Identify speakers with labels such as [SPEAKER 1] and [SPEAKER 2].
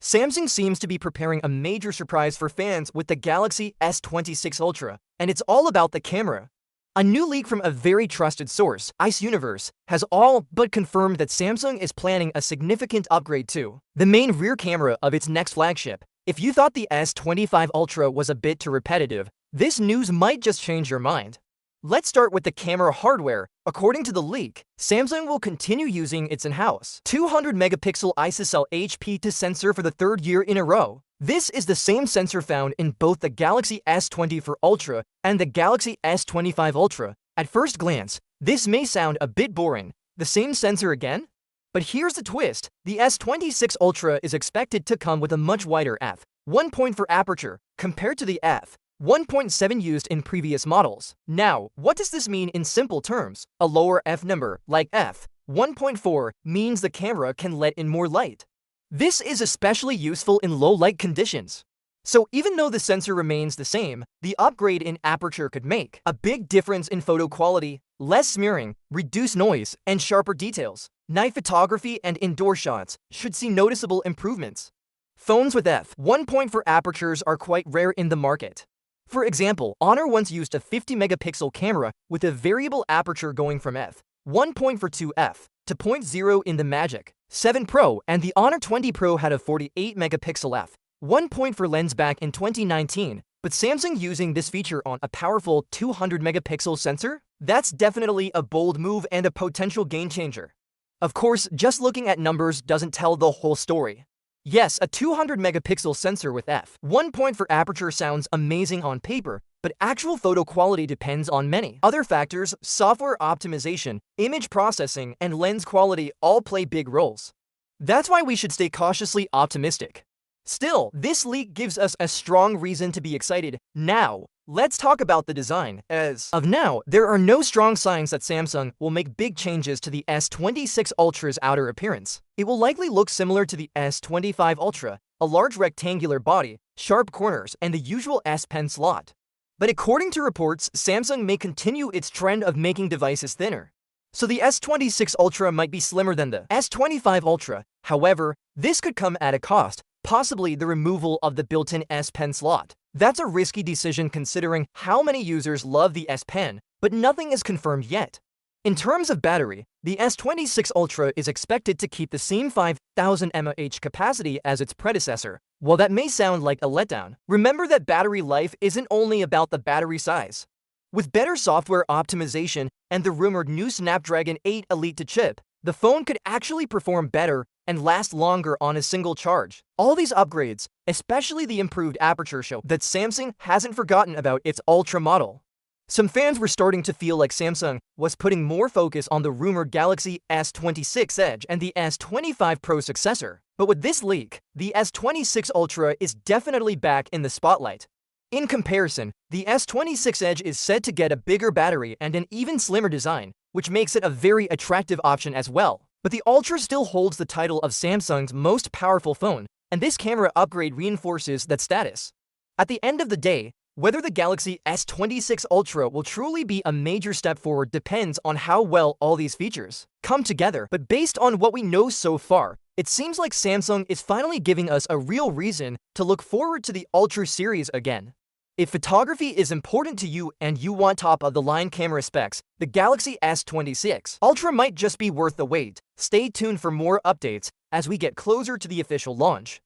[SPEAKER 1] Samsung seems to be preparing a major surprise for fans with the Galaxy S26 Ultra, and it's all about the camera. A new leak from a very trusted source, Ice Universe, has all but confirmed that Samsung is planning a significant upgrade to the main rear camera of its next flagship. If you thought the S25 Ultra was a bit too repetitive, this news might just change your mind. Let's start with the camera hardware. According to the leak, Samsung will continue using its in-house 200-megapixel ISOCELL HP2 sensor for the third year in a row. This is the same sensor found in both the Galaxy S24 Ultra and the Galaxy S25 Ultra. At first glance, this may sound a bit boring. The same sensor again? But here's the twist. The S26 Ultra is expected to come with a much wider f1 point for aperture compared to the f1.7 used in previous models. Now, what does this mean in simple terms? A lower f number, like f1.4, means the camera can let in more light. This is especially useful in low light conditions. So even though the sensor remains the same, the upgrade in aperture could make a big difference in photo quality, less smearing, reduced noise, and sharper details. Night photography and indoor shots should see noticeable improvements. Phones with f1.4 apertures are quite rare in the market. For example, Honor once used a 50-megapixel camera with a variable aperture going from f1.4 to f2.0 in the Magic 7 Pro, and the Honor 20 Pro had a 48-megapixel f1.4 lens back in 2019. But Samsung using this feature on a powerful 200-megapixel sensor? That's definitely a bold move and a potential game changer. Of course, just looking at numbers doesn't tell the whole story. Yes, a 200-megapixel sensor with f1.4 aperture sounds amazing on paper, but actual photo quality depends on many other factors. Software optimization, image processing, and lens quality all play big roles. That's why we should stay cautiously optimistic. Still, this leak gives us a strong reason to be excited. Now, let's talk about the design. As of now, there are no strong signs that Samsung will make big changes to the S26 Ultra's outer appearance. It will likely look similar to the S25 Ultra, a large rectangular body, sharp corners, and the usual S Pen slot. But according to reports, Samsung may continue its trend of making devices thinner. So the S26 Ultra might be slimmer than the S25 Ultra. However, this could come at a cost, possibly the removal of the built-in S Pen slot. That's a risky decision considering how many users love the S Pen, but nothing is confirmed yet. In terms of battery, the S26 Ultra is expected to keep the same 5000 mAh capacity as its predecessor. While that may sound like a letdown, remember that battery life isn't only about the battery size. With better software optimization and the rumored new Snapdragon 8 Elite chip, the phone could actually perform better and last longer on a single charge. All these upgrades, especially the improved aperture, show that Samsung hasn't forgotten about its Ultra model. Some fans were starting to feel like Samsung was putting more focus on the rumored Galaxy S26 Edge and the S25 Pro successor. But with this leak, the S26 Ultra is definitely back in the spotlight. In comparison, the S26 Edge is said to get a bigger battery and an even slimmer design, which makes it a very attractive option as well. But the Ultra still holds the title of Samsung's most powerful phone, and this camera upgrade reinforces that status. At the end of the day, whether the Galaxy S26 Ultra will truly be a major step forward depends on how well all these features come together. But based on what we know so far, it seems like Samsung is finally giving us a real reason to look forward to the Ultra series again. If photography is important to you and you want top-of-the-line camera specs, the Galaxy S26 Ultra might just be worth the wait. Stay tuned for more updates as we get closer to the official launch.